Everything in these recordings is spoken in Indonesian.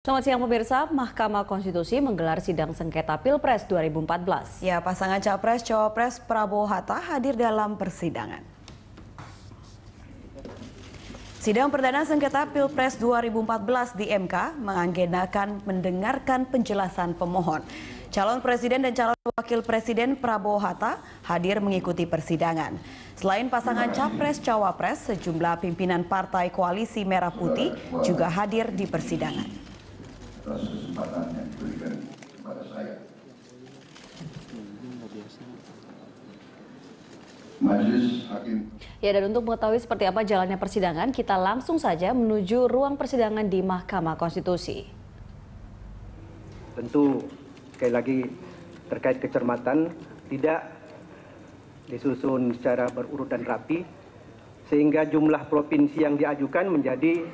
Selamat siang pemirsa, Mahkamah Konstitusi menggelar sidang sengketa Pilpres 2014. Ya, pasangan Capres-Cawapres Prabowo Hatta hadir dalam persidangan. Sidang perdana sengketa Pilpres 2014 di MK mengagendakan mendengarkan penjelasan pemohon. Calon Presiden dan calon Wakil Presiden Prabowo Hatta hadir mengikuti persidangan. Selain pasangan Capres-Cawapres, sejumlah pimpinan Partai Koalisi Merah Putih juga hadir di persidangan. Atas kesempatan yang diberikan kepada saya. Majelis Hakim. Ya, dan untuk mengetahui seperti apa jalannya persidangan, kita langsung saja menuju ruang persidangan di Mahkamah Konstitusi. Tentu sekali lagi terkait kecermatan tidak disusun secara berurut dan rapi, sehingga jumlah provinsi yang diajukan menjadi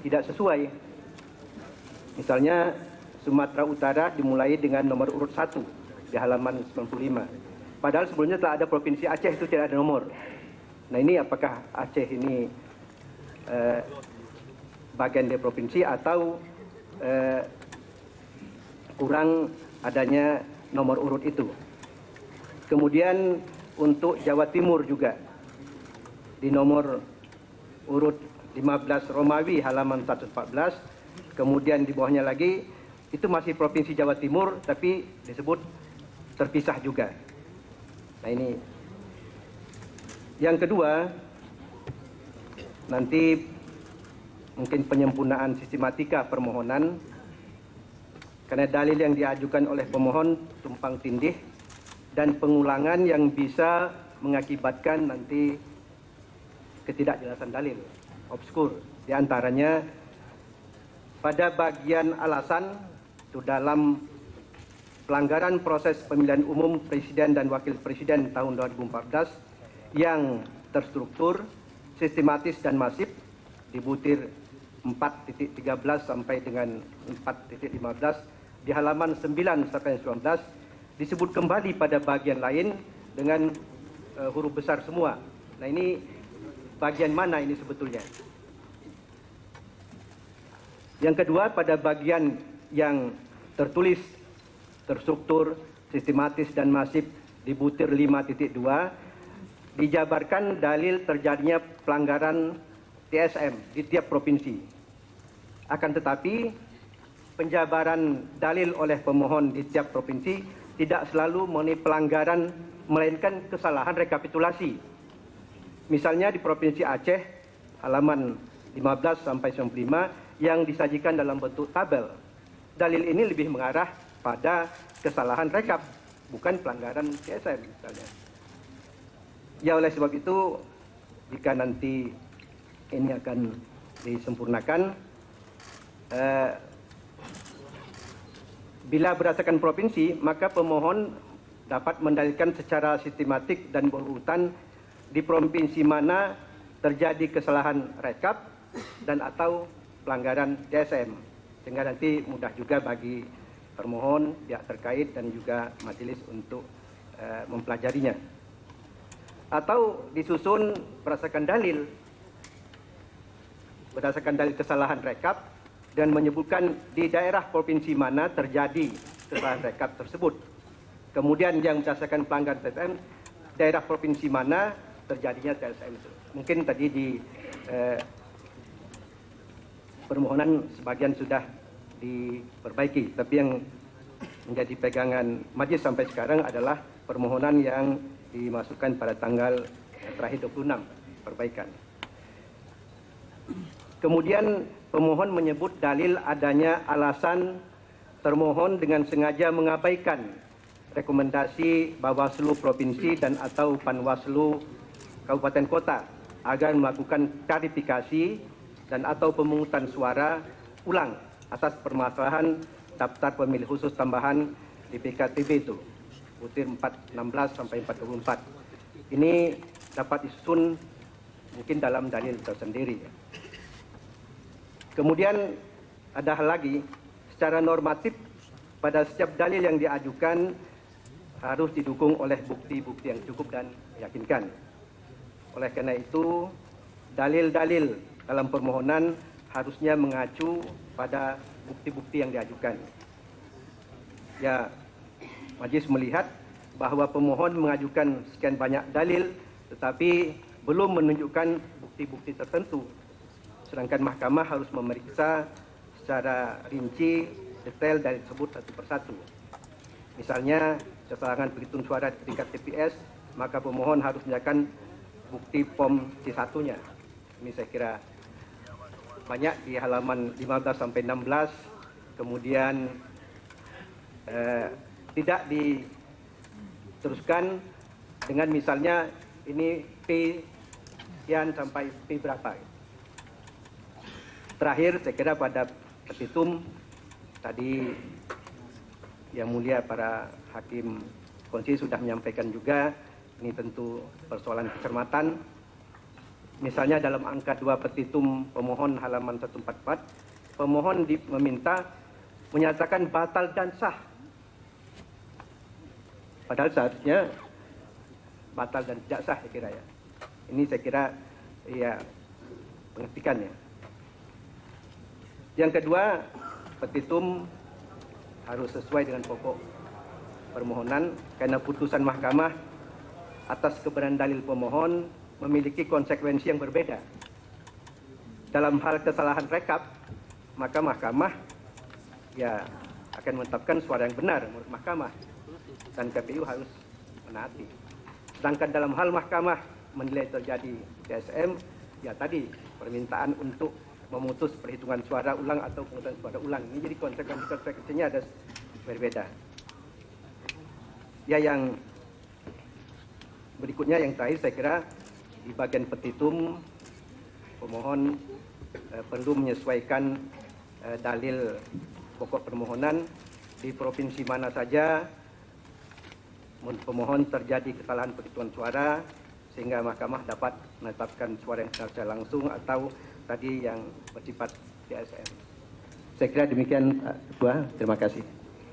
tidak sesuai. Misalnya Sumatera Utara dimulai dengan nomor urut 1 di halaman 95. Padahal sebelumnya telah ada provinsi Aceh, itu tidak ada nomor. Nah, ini apakah Aceh ini bagian dari provinsi atau kurang adanya nomor urut itu. Kemudian untuk Jawa Timur juga di nomor urut 15 Romawi halaman 114. Kemudian di bawahnya lagi itu masih provinsi Jawa Timur tapi disebut terpisah juga. Nah, ini yang kedua, nanti mungkin penyempurnaan sistematika permohonan karena dalil yang diajukan oleh pemohon tumpang tindih dan pengulangan yang bisa mengakibatkan nanti ketidakjelasan dalil, obskur. Di antaranya pada bagian alasan itu dalam pelanggaran proses pemilihan umum Presiden dan Wakil Presiden tahun 2014 yang terstruktur, sistematis dan masif di butir 4.13 sampai dengan 4.15 di halaman 9 sampai 19 disebut kembali pada bagian lain dengan huruf besar semua. Nah, ini bagian mana ini sebetulnya? Yang kedua, pada bagian yang tertulis, terstruktur, sistematis dan masif di butir 5.2 dijabarkan dalil terjadinya pelanggaran TSM di tiap provinsi. Akan tetapi penjabaran dalil oleh pemohon di tiap provinsi tidak selalu mengenai pelanggaran melainkan kesalahan rekapitulasi. Misalnya di Provinsi Aceh halaman 15 sampai 95 yang disajikan dalam bentuk tabel. Dalil ini lebih mengarah pada kesalahan rekap, bukan pelanggaran TSM misalnya. Ya, oleh sebab itu, jika nanti ini akan disempurnakan, bila berdasarkan provinsi, maka pemohon dapat mendalilkan secara sistematik dan berurutan di provinsi mana terjadi kesalahan rekap dan atau pelanggaran TSM, sehingga nanti mudah juga bagi permohon, pihak terkait dan juga majelis untuk mempelajarinya. Atau disusun berdasarkan dalil kesalahan rekap dan menyebutkan di daerah provinsi mana terjadi kesalahan rekap tersebut. Kemudian yang berdasarkan pelanggaran TSM, daerah provinsi mana terjadinya TSM itu. Mungkin tadi di permohonan sebagian sudah diperbaiki, tapi yang menjadi pegangan majelis sampai sekarang adalah permohonan yang dimasukkan pada tanggal terakhir 26 perbaikan. Kemudian pemohon menyebut dalil adanya alasan termohon dengan sengaja mengabaikan rekomendasi Bawaslu Provinsi dan atau Panwaslu Kabupaten Kota agar melakukan klarifikasi dan atau pemungutan suara ulang atas permasalahan daftar pemilih khusus tambahan di PKTB itu, butir 416 sampai 424. Ini dapat disusun mungkin dalam dalil tersendiri. Kemudian ada hal lagi, secara normatif pada setiap dalil yang diajukan harus didukung oleh bukti-bukti yang cukup dan meyakinkan. Oleh karena itu, dalil-dalil dalam permohonan harusnya mengacu pada bukti-bukti yang diajukan. Ya, Majelis melihat bahwa pemohon mengajukan sekian banyak dalil tetapi belum menunjukkan bukti-bukti tertentu. Sedangkan mahkamah harus memeriksa secara rinci, detail dalil tersebut satu persatu. Misalnya, kesalangan penghitungan suara di tingkat TPS, maka pemohon harus menyerahkan bukti POM C1-nya. Ini saya kira banyak di halaman 15 sampai 16, kemudian tidak diteruskan dengan misalnya ini P sekian sampai P berapa. Terakhir saya kira pada petitum tadi yang mulia para hakim konstitusi sudah menyampaikan juga, ini tentu persoalan kecermatan. Misalnya dalam angka 2 petitum pemohon halaman 144, pemohon meminta menyatakan batal dan sah. Padahal seharusnya batal dan tidak sah, saya kira ya. Ini saya kira ya pengertikannya. Yang kedua, petitum harus sesuai dengan pokok permohonan karena putusan mahkamah atas kebenaran dalil pemohon memiliki konsekuensi yang berbeda. Dalam hal kesalahan rekap, maka mahkamah ya akan menetapkan suara yang benar menurut mahkamah dan KPU harus menaati. Sedangkan dalam hal mahkamah menilai terjadi TSM, ya tadi permintaan untuk memutus perhitungan suara ulang atau pemungutan suara ulang. Ini jadi konsekuensinya ada berbeda. Ya, yang berikutnya yang terakhir saya kira di bagian petitum pemohon perlu menyesuaikan dalil pokok permohonan di provinsi mana saja pemohon terjadi kesalahan perhitungan suara sehingga mahkamah dapat menetapkan suara yang secara langsung atau tadi yang bersifat TSM. Saya kira demikian Ketua. Terima kasih.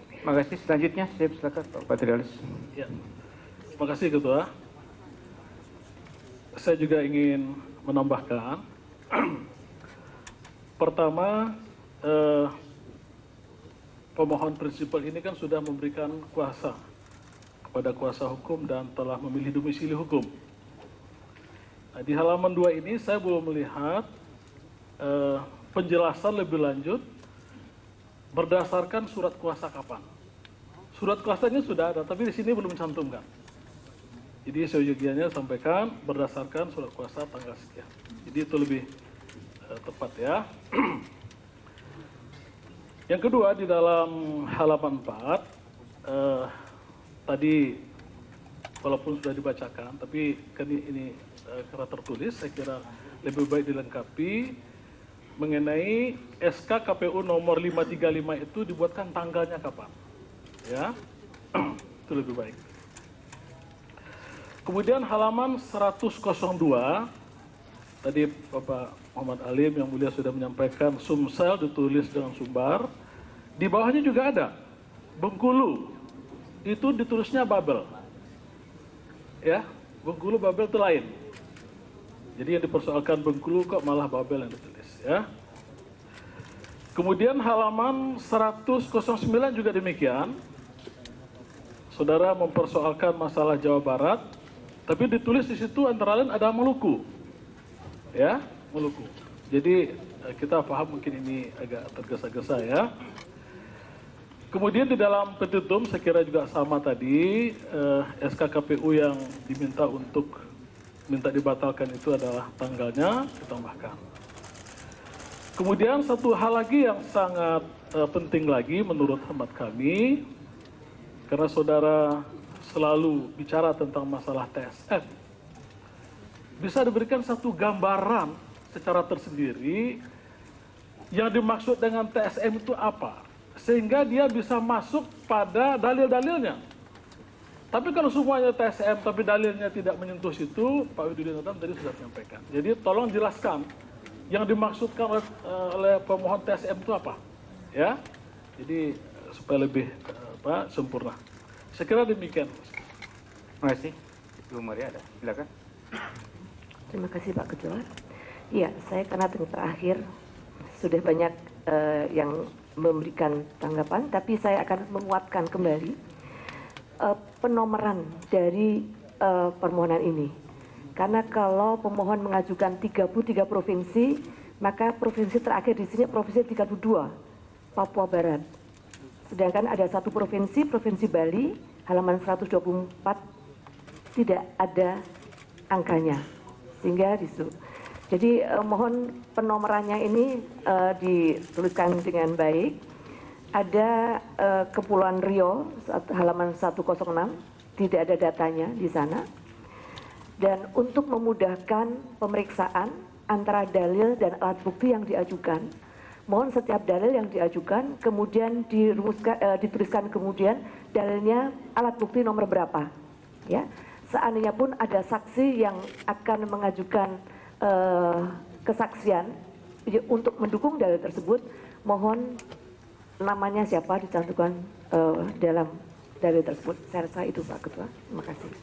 Terima kasih. Selanjutnya saya silakan Pak Patrialis. Ya. Terima kasih Ketua. Saya juga ingin menambahkan, pertama, pemohon prinsipal ini kan sudah memberikan kuasa kepada kuasa hukum dan telah memilih domisili hukum. Nah, di halaman 2 ini saya belum melihat penjelasan lebih lanjut berdasarkan surat kuasa kapan. Surat kuasanya sudah ada, tapi di sini belum cantumkan. Jadi seyogianya sampaikan berdasarkan surat kuasa tanggal sekian. Jadi itu lebih tepat ya. Yang kedua di dalam halaman 4, tadi walaupun sudah dibacakan, tapi kan ini karena tertulis, saya kira lebih baik dilengkapi mengenai SK KPU nomor 535 itu dibuatkan tanggalnya kapan. Ya, itu lebih baik. Kemudian halaman 102, tadi Bapak Muhammad Alim yang mulia sudah menyampaikan Sumsel ditulis dengan Sumbar. Di bawahnya juga ada Bengkulu, itu ditulisnya Babel. Ya, Bengkulu Babel itu lain. Jadi yang dipersoalkan Bengkulu kok malah Babel yang ditulis ya. Kemudian halaman 109 juga demikian. Saudara mempersoalkan masalah Jawa Barat, tapi ditulis di situ antara lain ada Maluku. Ya, Maluku. Jadi kita paham mungkin ini agak tergesa-gesa ya. Kemudian di dalam petitum saya kira juga sama tadi, SK KPU yang diminta untuk minta dibatalkan itu adalah tanggalnya ditambahkan. Kemudian satu hal lagi yang sangat penting lagi menurut hemat kami, karena saudara selalu bicara tentang masalah TSM, bisa diberikan satu gambaran secara tersendiri yang dimaksud dengan TSM itu apa, sehingga dia bisa masuk pada dalil-dalilnya. Tapi kalau semuanya TSM tapi dalilnya tidak menyentuh situ, Pak Widudin tadi sudah menyampaikan. Jadi tolong jelaskan yang dimaksudkan oleh pemohon TSM itu apa, ya. Jadi supaya lebih sempurna. Saya kira demikian. Terima kasih. Ibu Maria ada, silakan. Terima kasih Pak Ketua. Iya, saya karena terakhir sudah banyak yang memberikan tanggapan, tapi saya akan menguatkan kembali penomoran dari permohonan ini. Karena kalau pemohon mengajukan 33 provinsi, maka provinsi terakhir di sini provinsi 32, Papua Barat. Sedangkan ada satu provinsi, Provinsi Bali, halaman 124, tidak ada angkanya. Sehingga jadi mohon penomorannya ini dituliskan dengan baik. Ada Kepulauan Riau, halaman 106, tidak ada datanya di sana. Dan untuk memudahkan pemeriksaan antara dalil dan alat bukti yang diajukan, mohon setiap dalil yang diajukan kemudian dituliskan kemudian dalilnya alat bukti nomor berapa. Ya, seandainya pun ada saksi yang akan mengajukan kesaksian untuk mendukung dalil tersebut, mohon namanya siapa dicantumkan dalam dalil tersebut. Saya rasa itu Pak Ketua. Terima kasih.